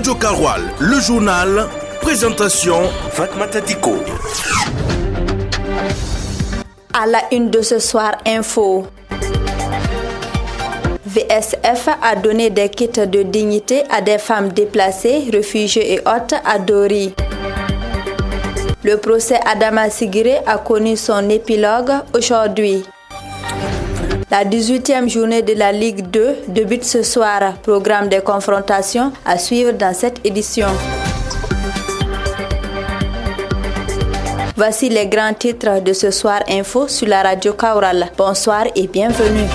Radio Karoual, le journal, présentation Fatmata Diko. À la une de ce soir info. VSF a donné des kits de dignité à des femmes déplacées, réfugiées et autres à Dori. Le procès Adama Sigiré a connu son épilogue aujourd'hui. La 18e journée de la Ligue 2 débute ce soir. Programme des confrontations à suivre dans cette édition. Voici les grands titres de ce soir info sur la radio Kaoural. Bonsoir et bienvenue.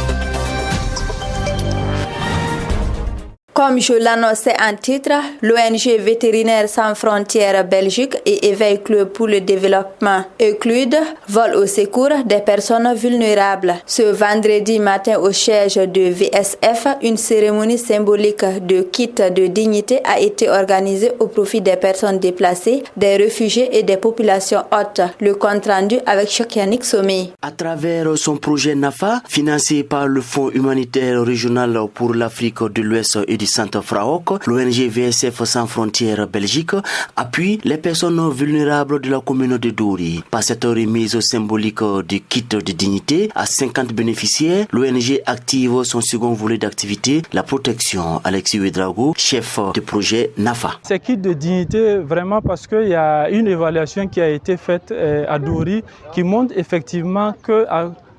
Comme je l'annonçais en titre, l'ONG Vétérinaires sans frontières Belgique et Éveil Club pour le développement ECLUD volent au secours des personnes vulnérables. Ce vendredi matin au siège de VSF, une cérémonie symbolique de kit de dignité a été organisée au profit des personnes déplacées, des réfugiés et des populations hautes. Le compte rendu avec Chokianik Somé. À travers son projet NAFA, financé par le Fonds humanitaire régional pour l'Afrique de l'Ouest et du Centre FRAOC, l'ONG VSF sans frontières Belgique appuie les personnes vulnérables de la commune de Dori. Par cette remise symbolique du kit de dignité à 50 bénéficiaires, l'ONG active son second volet d'activité, la protection. Alexis Ouedraogo, chef du projet NAFA. Ces kits de dignité, vraiment parce qu'il y a une évaluation qui a été faite à Dori qui montre effectivement que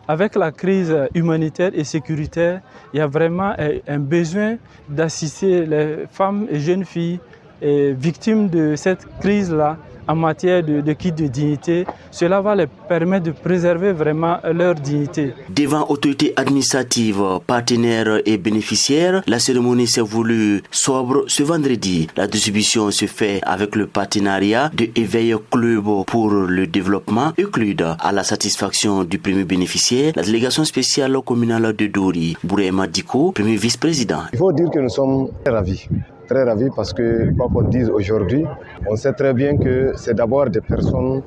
avec la crise humanitaire et sécuritaire, il y a vraiment un besoin d'assister les femmes et jeunes filles victimes de cette crise-là en matière de kit de dignité. Cela va les permettre de préserver vraiment leur dignité. Devant autorités administratives, partenaires et bénéficiaires, la cérémonie s'est voulue sobre ce vendredi. La distribution se fait avec le partenariat de Éveil Club pour le développement ECLUD. À la satisfaction du premier bénéficiaire, la délégation spéciale communale de Dori, Bourema Diko, premier vice-président. Il faut dire que nous sommes très ravis parce que, quoi qu'on dise aujourd'hui, on sait très bien que c'est d'abord des personnes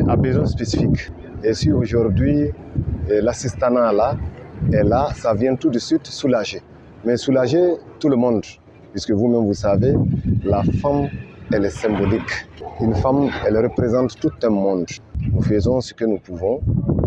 à besoins spécifiques. Et si aujourd'hui l'assistanat est là, ça vient tout de suite soulager. Mais soulager tout le monde, puisque vous-même vous savez, la femme, elle est symbolique. Une femme, elle représente tout un monde. Nous faisons ce que nous pouvons,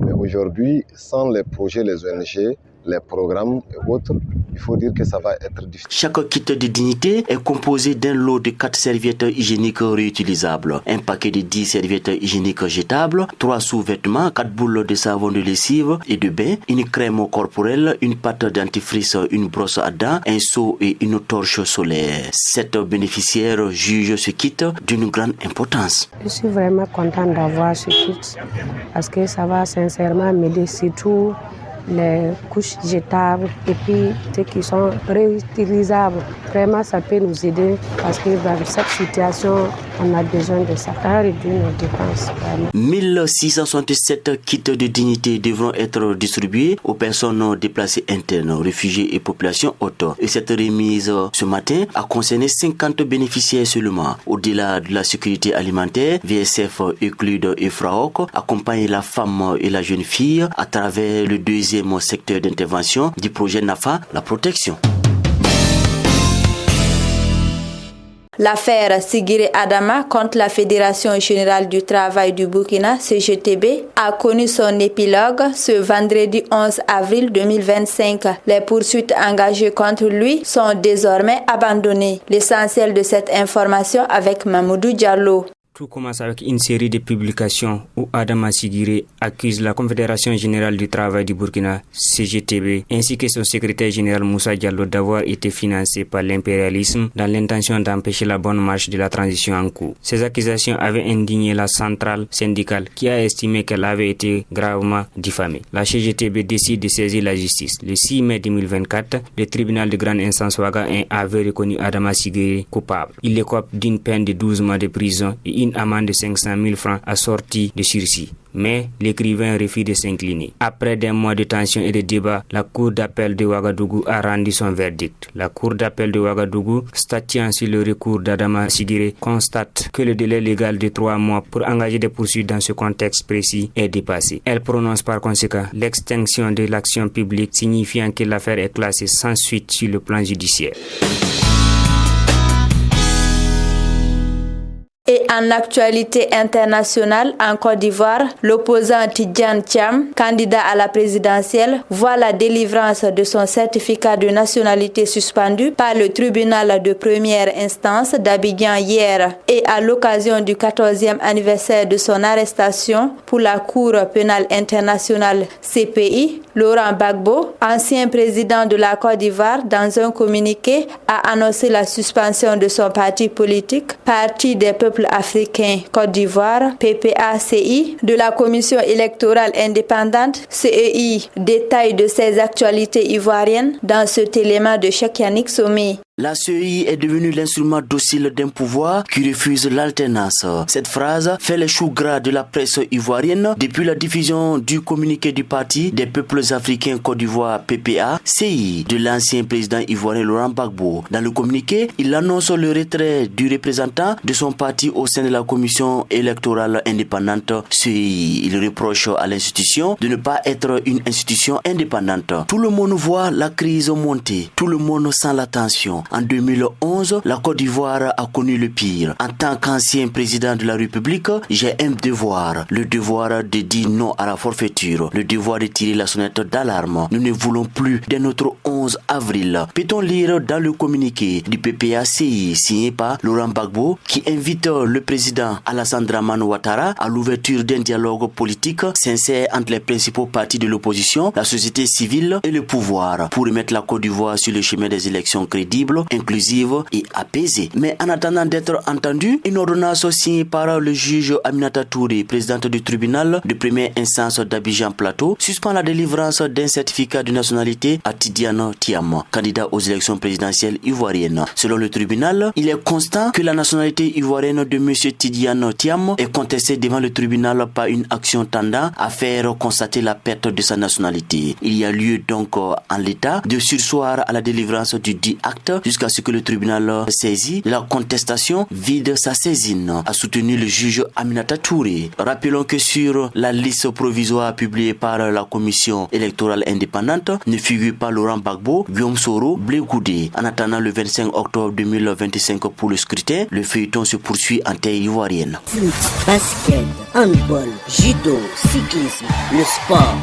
mais aujourd'hui, sans les projets, les ONG, les programmes et autres, il faut dire que ça va être difficile. Chaque kit de dignité est composé d'un lot de 4 serviettes hygiéniques réutilisables, un paquet de 10 serviettes hygiéniques jetables, 3 sous-vêtements, 4 boules de savon de lessive et de bain, une crème corporelle, une pâte dentifrice, une brosse à dents, un seau et une torche solaire. 7 bénéficiaires jugent ce kit d'une grande importance. Je suis vraiment contente d'avoir ce kit parce que ça va sincèrement m'aider surtout les couches jetables et puis ceux qui sont réutilisables. Vraiment, ça peut nous aider parce que dans cette situation, on a besoin de ça. Ça réduit nos dépenses. 1667 kits de dignité devront être distribués aux personnes déplacées internes, réfugiés et populations hautes. Et cette remise ce matin a concerné 50 bénéficiaires seulement. Au-delà de la sécurité alimentaire, VSF, ECLUD et FRAOC accompagnent la femme et la jeune fille à travers le deuxième secteur d'intervention du projet NAFA, la protection. L'affaire Sigiré Adama contre la Fédération générale du travail du Burkina, CGTB, a connu son épilogue ce vendredi 11 avril 2025. Les poursuites engagées contre lui sont désormais abandonnées. L'essentiel de cette information avec Mamoudou Diallo. Tout commence avec une série de publications où Adama Sigiré accuse la Confédération générale du travail du Burkina, CGTB, ainsi que son secrétaire général Moussa Diallo d'avoir été financé par l'impérialisme dans l'intention d'empêcher la bonne marche de la transition en cours. Ces accusations avaient indigné la centrale syndicale qui a estimé qu'elle avait été gravement diffamée. La CGTB décide de saisir la justice. Le 6 mai 2024, le tribunal de grande instance Ouaga avait reconnu Adama Sigiré coupable. Il écope d'une peine de 12 mois de prison et une amende de 500 000 francs assortie de sursis. Mais l'écrivain refuse de s'incliner. Après des mois de tension et de débats, la Cour d'appel de Ouagadougou a rendu son verdict. La Cour d'appel de Ouagadougou, statuant sur le recours d'Adama Sigiré, constate que le délai légal de 3 mois pour engager des poursuites dans ce contexte précis est dépassé. Elle prononce par conséquent l'extinction de l'action publique, signifiant que l'affaire est classée sans suite sur le plan judiciaire. En actualité internationale, en Côte d'Ivoire, l'opposant Tidjane Thiam, candidat à la présidentielle, voit la délivrance de son certificat de nationalité suspendu par le tribunal de première instance d'Abidjan hier et à l'occasion du 14e anniversaire de son arrestation pour la Cour pénale internationale CPI, Laurent Gbagbo, ancien président de la Côte d'Ivoire, dans un communiqué, a annoncé la suspension de son parti politique, Parti des peuples africains Côte d'Ivoire, PPACI, de la Commission électorale indépendante, CEI. Détail de ces actualités ivoiriennes dans cet élément de Cheikh Yannick Somé. La CEI est devenue l'instrument docile d'un pouvoir qui refuse l'alternance. Cette phrase fait le chou gras de la presse ivoirienne depuis la diffusion du communiqué du Parti des peuples africains Côte d'Ivoire PPA-CI de l'ancien président ivoirien Laurent Gbagbo. Dans le communiqué, il annonce le retrait du représentant de son parti au sein de la commission électorale indépendante CEI. Il reproche à l'institution de ne pas être une institution indépendante. Tout le monde voit la crise monter, tout le monde sent la tension. En 2011, la Côte d'Ivoire a connu le pire. En tant qu'ancien président de la République, j'ai un devoir. Le devoir de dire non à la forfaiture. Le devoir de tirer la sonnette d'alarme. Nous ne voulons plus d'un autre 11 avril. Peut-on lire dans le communiqué du PPACI signé par Laurent Gbagbo qui invite le président Alassane Dramane Ouattara à l'ouverture d'un dialogue politique sincère entre les principaux partis de l'opposition, la société civile et le pouvoir pour remettre la Côte d'Ivoire sur le chemin des élections crédibles, inclusive et apaisée. Mais en attendant d'être entendu, une ordonnance signée par le juge Aminata Touré, présidente du tribunal de première instance d'Abidjan Plateau, suspend la délivrance d'un certificat de nationalité à Tidjane Thiam, candidat aux élections présidentielles ivoiriennes. Selon le tribunal, il est constant que la nationalité ivoirienne de M. Tidjane Thiam est contestée devant le tribunal par une action tendant à faire constater la perte de sa nationalité. Il y a lieu donc en l'état de surseoir à la délivrance du dit acte jusqu'à ce que le tribunal saisi la contestation vide sa saisine, a soutenu le juge Aminata Touré. Rappelons que sur la liste provisoire publiée par la commission électorale indépendante ne figure pas Laurent Gbagbo, Guillaume Soro, Blé Goudé. En attendant le 25 octobre 2025 pour le scrutin, le feuilleton se poursuit en terre ivoirienne. Foot, basket, handball, judo, cyclisme, le sport.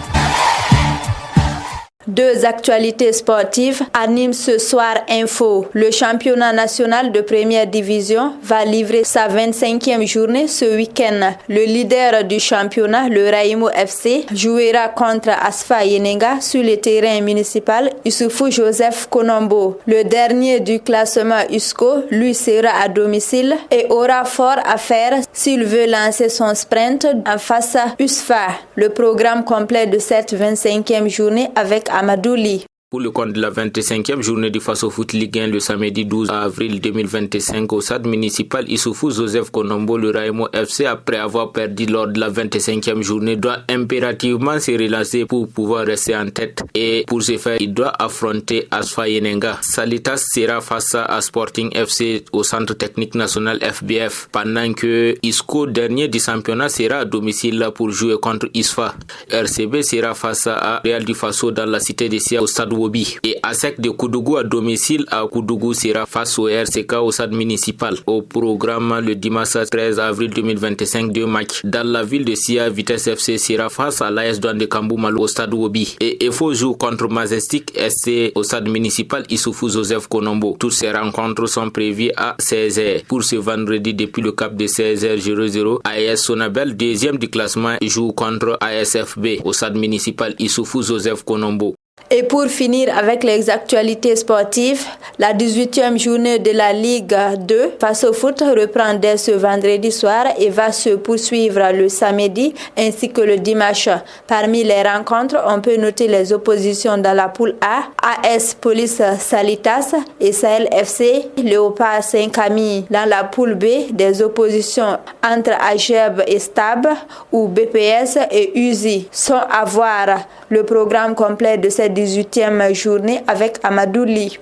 Deux actualités sportives animent ce soir Info. Le championnat national de première division va livrer sa 25e journée ce week-end. Le leader du championnat, le Raimo FC, jouera contre Asfa Yenenga sur le terrain municipal Issoufou Joseph Konombo. Le dernier du classement USCO, lui, sera à domicile et aura fort à faire s'il veut lancer son sprint en face à USFA. Le programme complet de cette 25e journée avec Amadouli. Pour le compte de la 25e journée du Faso Foot Ligue 1 le samedi 12 avril 2025 au stade municipal Issoufou Joseph Konombo, le Raimo FC, après avoir perdu lors de la 25e journée, doit impérativement se relancer pour pouvoir rester en tête. Et pour ce faire, il doit affronter Asfa Yenenga. Salitas sera face à Sporting FC au centre technique national FBF, pendant que ISCO, dernier du championnat, sera à domicile pour jouer contre ISFA. RCB sera face à Real du Faso dans la cité de Sia au stade Wobi. Et ASEC de Koudougou à domicile à Koudougou sera face au RCK au stade municipal. Au programme le dimanche 13 avril 2025, deux matchs. Dans la ville de Sia, Vitesse FC sera face à l'AS Douane de Kamboumalou au stade Wobi. Et EFO joue contre Majestic SC au stade municipal Issoufou Joseph Konombo. Toutes ces rencontres sont prévues à 16h. Pour ce vendredi, depuis le cap de 16h00, AS Sonabel, deuxième du classement, joue contre ASFB au stade municipal Issoufou Joseph Konombo. Et pour finir avec les actualités sportives, la 18e journée de la Ligue 2 Faso Foot reprend dès ce vendredi soir et va se poursuivre le samedi ainsi que le dimanche. Parmi les rencontres, on peut noter les oppositions dans la poule A, AS Police Salitas et Sahel FC, Léopard Saint-Camille. Dans la poule B, des oppositions entre AGEB et Stab ou BPS et UZI sont à voir. Le programme complet de cette 18e journée avec Amadouli.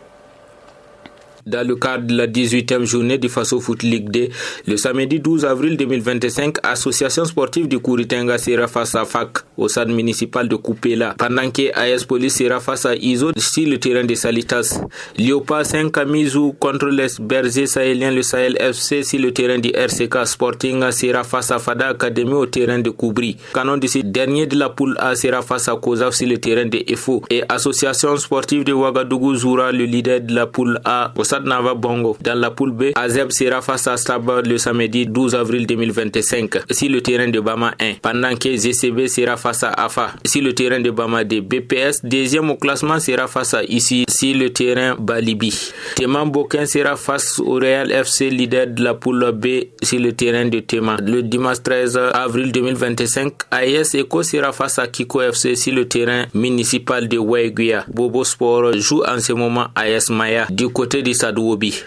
Dans le cadre de la 18e journée du Faso Foot League D, le samedi 12 avril 2025, Association sportive de Kouritenga sera face à FAC au stade municipal de Koupela, pendant que AS Police sera face à ISO sur le terrain de Salitas. Léopard 5 Kamizou contre les Bergers sahéliens, le Sahel FC sur le terrain du RCK. Sporting sera face à Fada Academy au terrain de Koubri. Canon de ce dernier de la poule A sera face à Kozaf sur le terrain de EFO. Et Association sportive de Ouagadougou Zoura, le leader de la poule A, au stade Nava Bongo. Dans la poule B, Azeb sera face à Staba le samedi 12 avril 2025 sur le terrain de Bama 1. Pendant que ZCB sera face à AFA sur le terrain de Bama 2. BPS, deuxième au classement, sera face à ici sur le terrain Balibi. Téman Bokin sera face au Real FC, leader de la poule B, sur le terrain de Téman. Le dimanche 13 avril 2025, AES Eco sera face à Kiko FC sur le terrain municipal de Waiguia. Bobo Sport joue en ce moment AES Maya du côté de Sadouobi.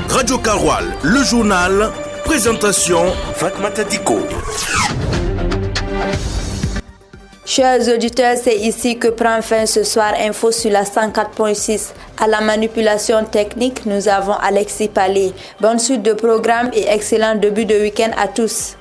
Radio Karoual, le journal, présentation Fatmata Diko. Chers auditeurs, c'est ici que prend fin ce soir Info sur la 104.6. À la manipulation technique, nous avons Alexis Palé. Bonne suite de programme et excellent début de week-end à tous.